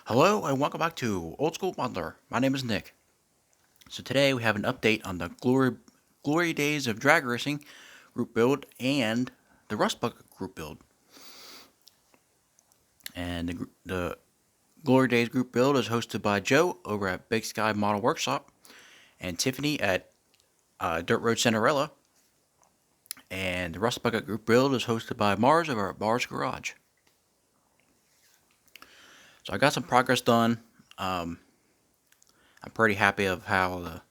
Hello and welcome back to Old School Bundler. My name is Nick. So today we have an update on the Glory Days of Drag Racing group build and the Rust Bucket group build. And the Glory Days group build is hosted by Joe over at Big Sky Model Workshop and Tiffany at Dirt Road Cinderella. And the Rust Bucket group build is hosted by Mars over at Mars Garage. So I got some progress done. I'm pretty happy of how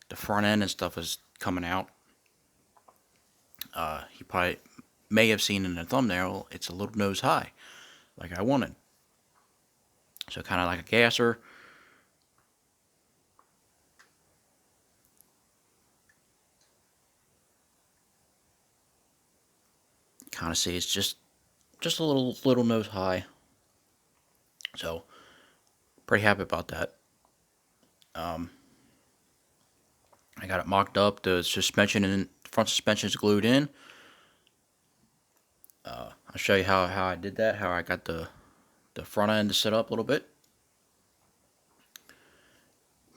the front end and stuff is coming out. You probably may have seen in the thumbnail, it's a little nose high, like I wanted. So kind of like a gasser. Kind of see it's just a little nose high. So pretty happy about that. I got it mocked up. The suspension and front suspension is glued in. I'll show you how I did that. How I got the front end to set up a little bit.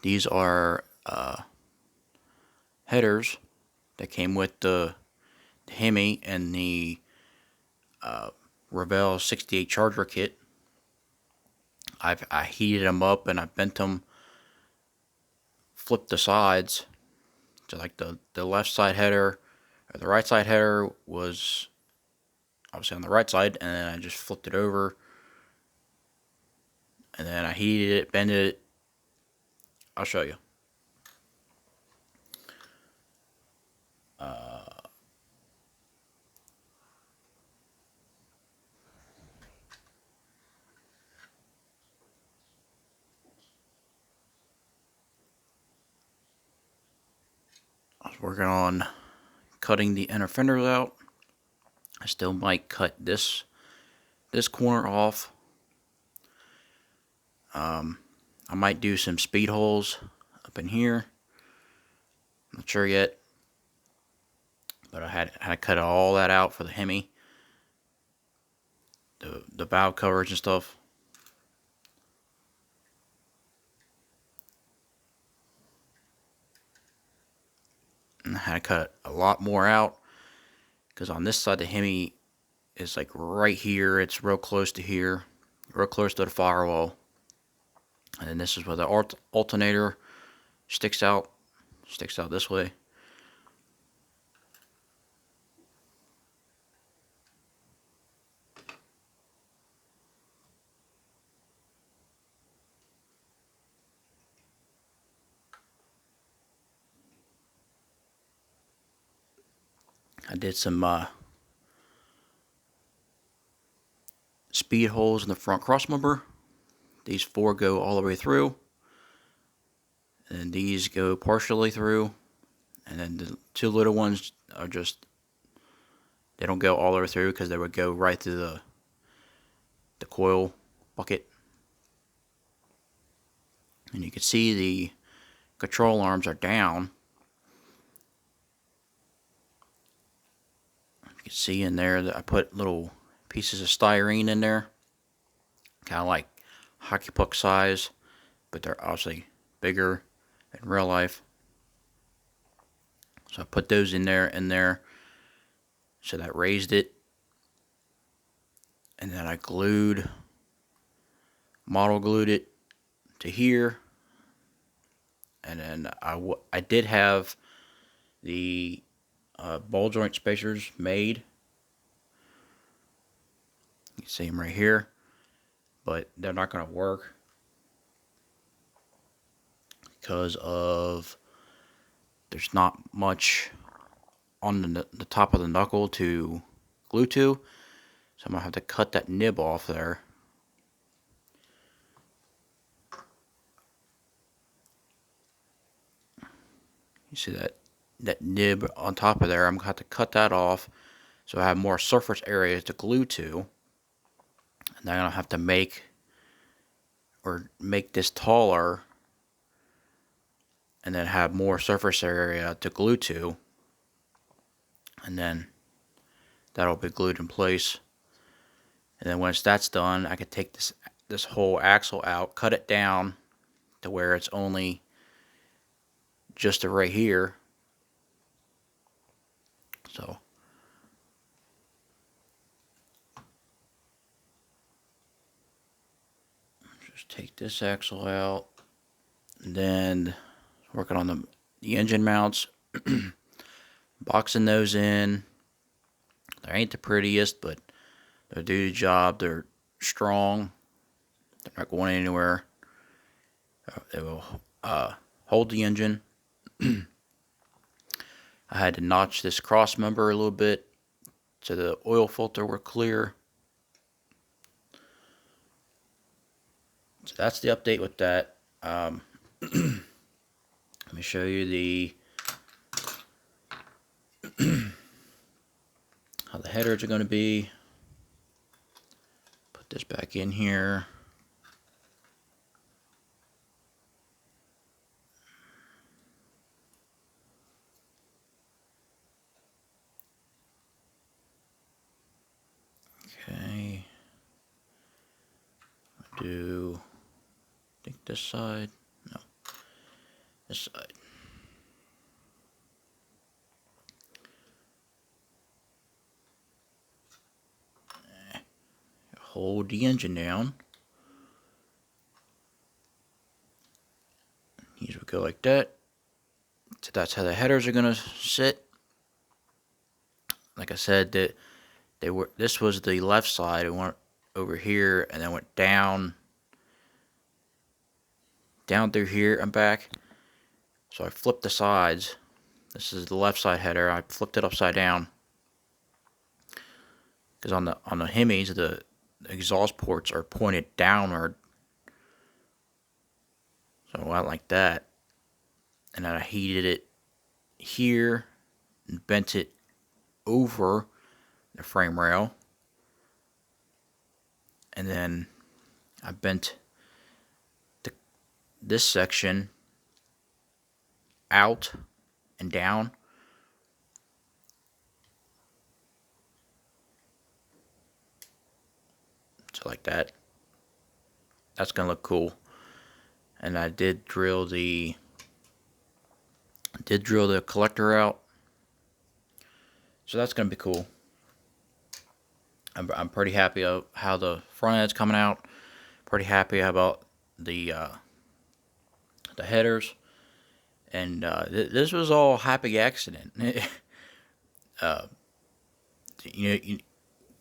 These are headers that came with the Hemi and the Revell 68 Charger kit. I heated them up and I bent them, flipped the sides. So like the left side header or the right side header was obviously on the right side, and then I just flipped it over, and then I heated it, bended it. I'll show you. I was working on cutting the inner fenders out. I still might cut this corner off. I might do some speed holes up in here. Not sure yet, but I had to cut all that out for the Hemi, the valve covers and stuff. And I had to cut a lot more out because on this side the Hemi is like right here. It's real close to here, real close to the firewall. And then this is where the alternator sticks out this way. I did some speed holes in the front crossmember. These 4 go all the way through, and these go partially through, and then the 2 little ones are just, they don't go all the way through because they would go right through the coil bucket. And you can see the control arms are down. You can see in there that I put little pieces of styrene in there, kind of like hockey puck size, but they're obviously bigger in real life. So I put those in there, so that raised it. And then I model glued it to here. And then I did have the ball joint spacers made. You can see them right here, but they're not going to work because of there's not much on the top of the knuckle to glue to, so I'm going to have to cut that nib off there. You see that nib on top of there, I'm going to have to cut that off so I have more surface area to glue to. And then I'm going to have to make this taller and then have more surface area to glue to. And then that'll be glued in place. And then once that's done, I could take this this whole axle out, cut it down to where it's only just right here. So just take this axle out, and then working on the engine mounts, boxing those in. They ain't the prettiest, but they do the job. They're strong. They're not going anywhere. They will hold the engine. I had to notch this cross member a little bit so the oil filter were clear. So that's the update with that. Let me show you how the headers are going to be. Put this back in here. Okay. I think this side. No. This side. Hold the engine down. These would go like that. So that's how the headers are gonna sit. Like I said, that they were. This was the left side. It went over here and then went down through here and back. So I flipped the sides. This is the left side header. I flipped it upside down because on the Hemis the exhaust ports are pointed downward. So I went like that, and then I heated it here and bent it over the frame rail, and then I bent this section out and down. So like that. That's gonna look cool. And I did drill the collector out. So that's gonna be cool. I'm pretty happy of how the front end's coming out. Pretty happy about the headers. And this was all a happy accident. You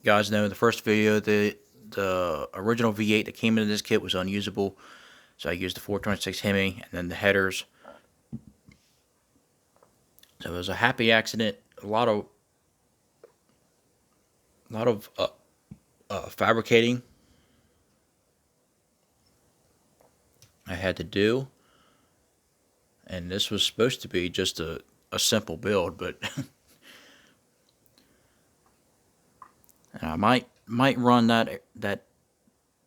guys know in the first video the original V8 that came into this kit was unusable, so I used the 426 Hemi and then the headers. So it was a happy accident. A lot of fabricating I had to do, and this was supposed to be just a simple build, but I might run that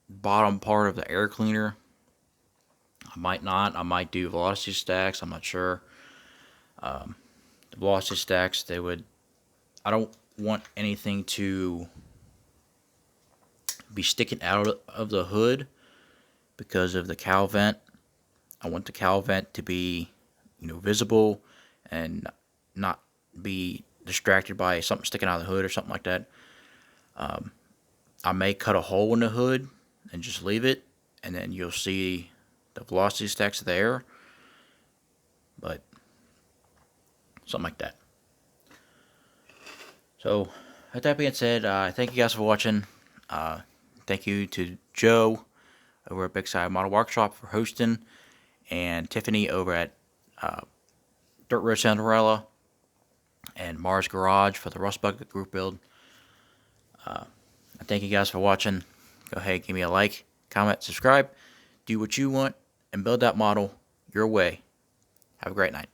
bottom part of the air cleaner. I might not. I might do velocity stacks. I'm not sure. The velocity stacks, I don't want anything to be sticking out of the hood because of the cowl vent. I want the cowl vent to be, visible and not be distracted by something sticking out of the hood or something like that. I may cut a hole in the hood and just leave it, and then you'll see the velocity stacks there, but something like that. So with that being said, thank you guys for watching. Thank you to Joe over at Big Side Model Workshop for hosting, and Tiffany over at Dirt Road Cinderella, and Mars Garage for the Rust Bucket group build. Thank you guys for watching. Go ahead, give me a like, comment, subscribe, do what you want, and build that model your way. Have a great night.